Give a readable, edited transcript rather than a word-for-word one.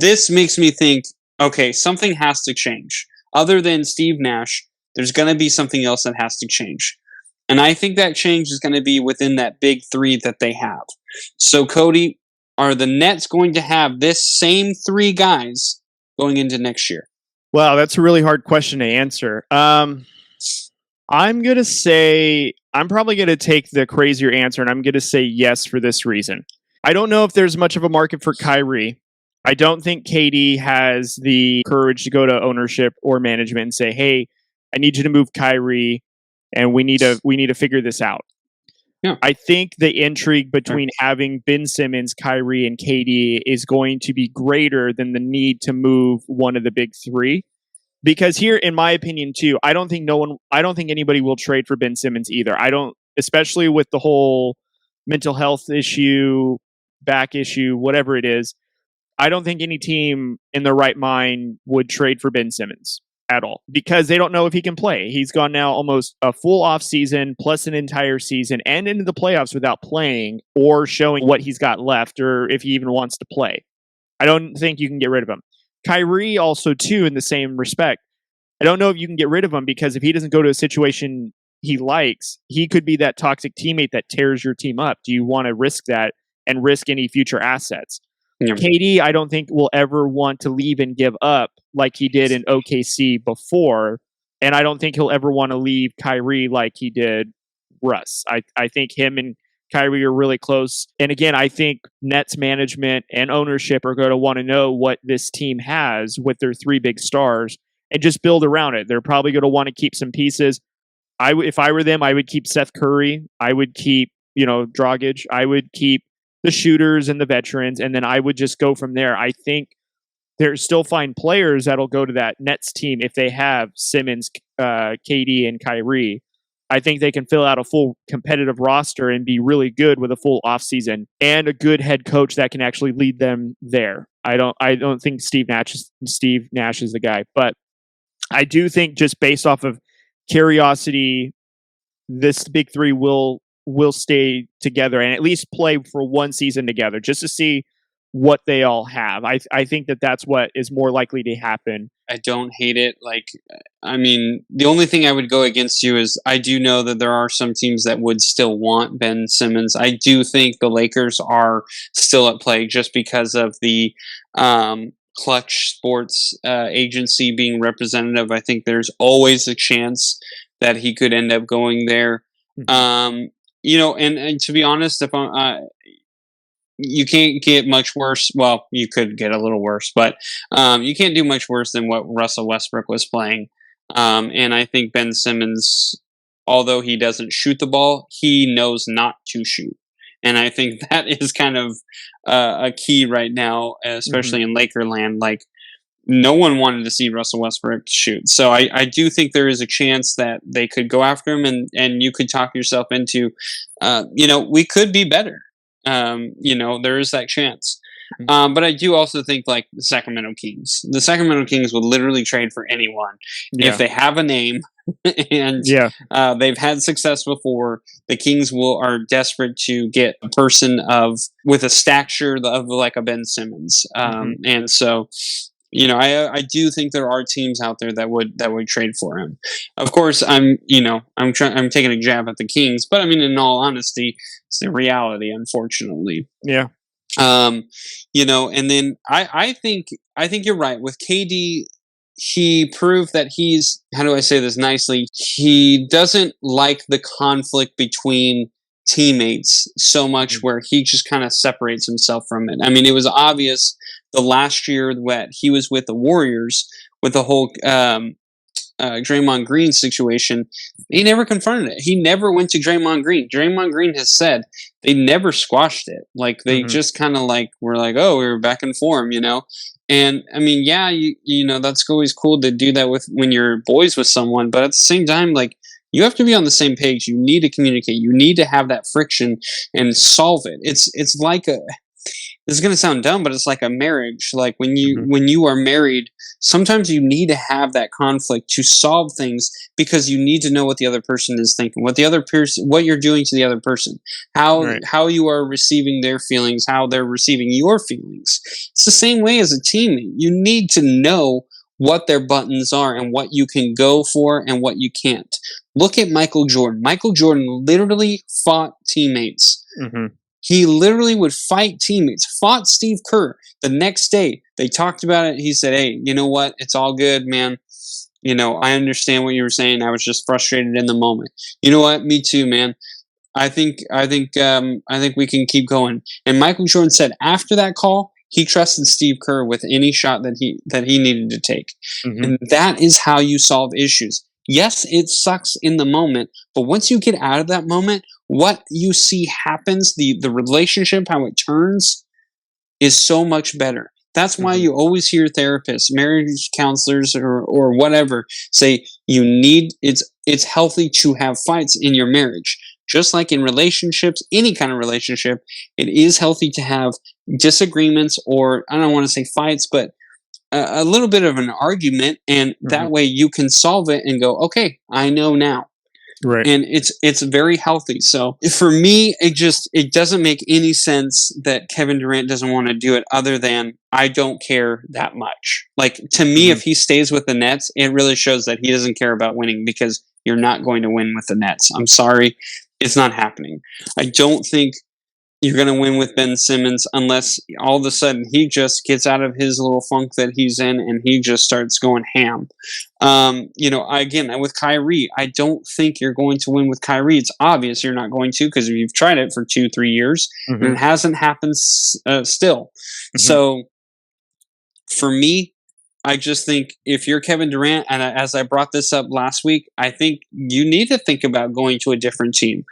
this makes me think, okay, something has to change. Other than Steve Nash, there's going to be something else that has to change. And I think that change is going to be within that big three that they have. So, Cody, are the Nets going to have this same three guys going into next year? Wow, that's a really hard question to answer. I'm going to say, I'm probably going to take the crazier answer, and I'm going to say yes for this reason. I don't know if there's much of a market for Kyrie. I don't think KD has the courage to go to ownership or management and say, hey, I need you to move Kyrie, and we need to figure this out. Yeah. I think the intrigue between having Ben Simmons, Kyrie, and KD is going to be greater than the need to move one of the big three. Because here, in my opinion, too, I don't think anybody will trade for Ben Simmons either. Especially with the whole mental health issue, back issue, whatever it is. I don't think any team in their right mind would trade for Ben Simmons at all because they don't know if he can play. He's gone now almost a full off season plus an entire season and into the playoffs without playing or showing what he's got left or if he even wants to play. I don't think you can get rid of him. Kyrie also, too, in the same respect. I don't know if you can get rid of him because if he doesn't go to a situation he likes, he could be that toxic teammate that tears your team up. Do you want to risk that and risk any future assets? Yeah. KD, I don't think will ever want to leave and give up like he did in OKC before. And I don't think he'll ever want to leave Kyrie like he did Russ. I think him and Kyrie are really close. And again, I think Nets management and ownership are going to want to know what this team has with their three big stars and just build around it. They're probably going to want to keep some pieces. If I were them, I would keep Seth Curry. I would keep, Dragic. I would keep the shooters and the veterans, and then I would just go from there. I think there's still fine players that'll go to that Nets team if they have Simmons, KD, and Kyrie. I think they can fill out a full competitive roster and be really good with a full offseason and a good head coach that can actually lead them there. I don't think Steve Nash is the guy, but I do think just based off of curiosity, this big three will stay together and at least play for one season together just to see what they all have. I think that's what is more likely to happen. I don't hate it. The only thing I would go against you is I do know that there are some teams that would still want Ben Simmons. I do think the Lakers are still at play just because of the Clutch Sports agency being representative. I think there's always a chance that he could end up going there. Mm-hmm. And to be honest, if you can't get much worse. Well, you could get a little worse, but you can't do much worse than what Russell Westbrook was playing. And I think Ben Simmons, although he doesn't shoot the ball, he knows not to shoot. And I think that is kind of a key right now, especially in Lakerland. Like, no one wanted to see Russell Westbrook shoot. So I do think there is a chance that they could go after him and you could talk yourself into, we could be better. There is that chance. But I do also think like the Sacramento Kings. The Sacramento Kings would literally trade for anyone if they have a name and they've had success before. The Kings are desperate to get a person with a stature of like a Ben Simmons. And so, I do think there are teams out there that would trade for him. Of course, I'm taking a jab at the Kings, but I mean, in all honesty, it's the reality, unfortunately. Yeah. And then I think you're right with KD. He proved that he's, how do I say this nicely? He doesn't like the conflict between teammates so much where he just kind of separates himself from it. I mean, it was obvious the last year that he was with the Warriors with the whole Draymond Green situation. He never confronted it. He never went to Draymond Green. Draymond Green has said they never squashed it. Like they just kind of like were like, oh, we were back in form, And I mean, yeah, that's always cool to do that when you're boys with someone, but at the same time, like you have to be on the same page. You need to communicate. You need to have that friction and solve it. It's like this is going to sound dumb, but it's like a marriage. Like when Mhm. you are married, sometimes you need to have that conflict to solve things because you need to know what the other person is thinking, what you're doing to the other person, Right. how you are receiving their feelings, how they're receiving your feelings. It's the same way as a teammate. You need to know what their buttons are and what you can go for and what you can't. Look at Michael Jordan. Michael Jordan literally fought teammates. Mhm. He literally would fight teammates, fought Steve Kerr. The next day, they talked about it. He said, "Hey, you know what? It's all good, man. I understand what you were saying. I was just frustrated in the moment. You know what? Me too, man. I think we can keep going." And Michael Jordan said after that call, he trusted Steve Kerr with any shot that he needed to take. Mhm. And that is how you solve issues. Yes, it sucks in the moment, but once you get out of that moment, what you see happens, the relationship, how it turns, is so much better. That's why Mhm. you always hear therapists, marriage counselors, or whatever say it's healthy to have fights in your marriage. Just like in relationships, any kind of relationship, it is healthy to have disagreements, or I don't want to say fights, but a little bit of an argument, and that Mhm. way you can solve it and go, okay, I know now. Right. And it's very healthy. So for me, it doesn't make any sense that Kevin Durant doesn't want to do it, other than I don't care that much. Like, to me, Mhm. if he stays with the Nets, it really shows that he doesn't care about winning, because you're not going to win with the Nets. I'm sorry, it's not happening. I don't think you're going to win with Ben Simmons unless all of a sudden he just gets out of his little funk that he's in and he just starts going ham. Again, with Kyrie, I don't think you're going to win with Kyrie. It's obvious you're not going to, because you've tried it for 2-3 years and Mhm. it hasn't happened still. Mhm. So for me, I just think if you're Kevin Durant, and as I brought this up last week, I think you need to think about going to a different team.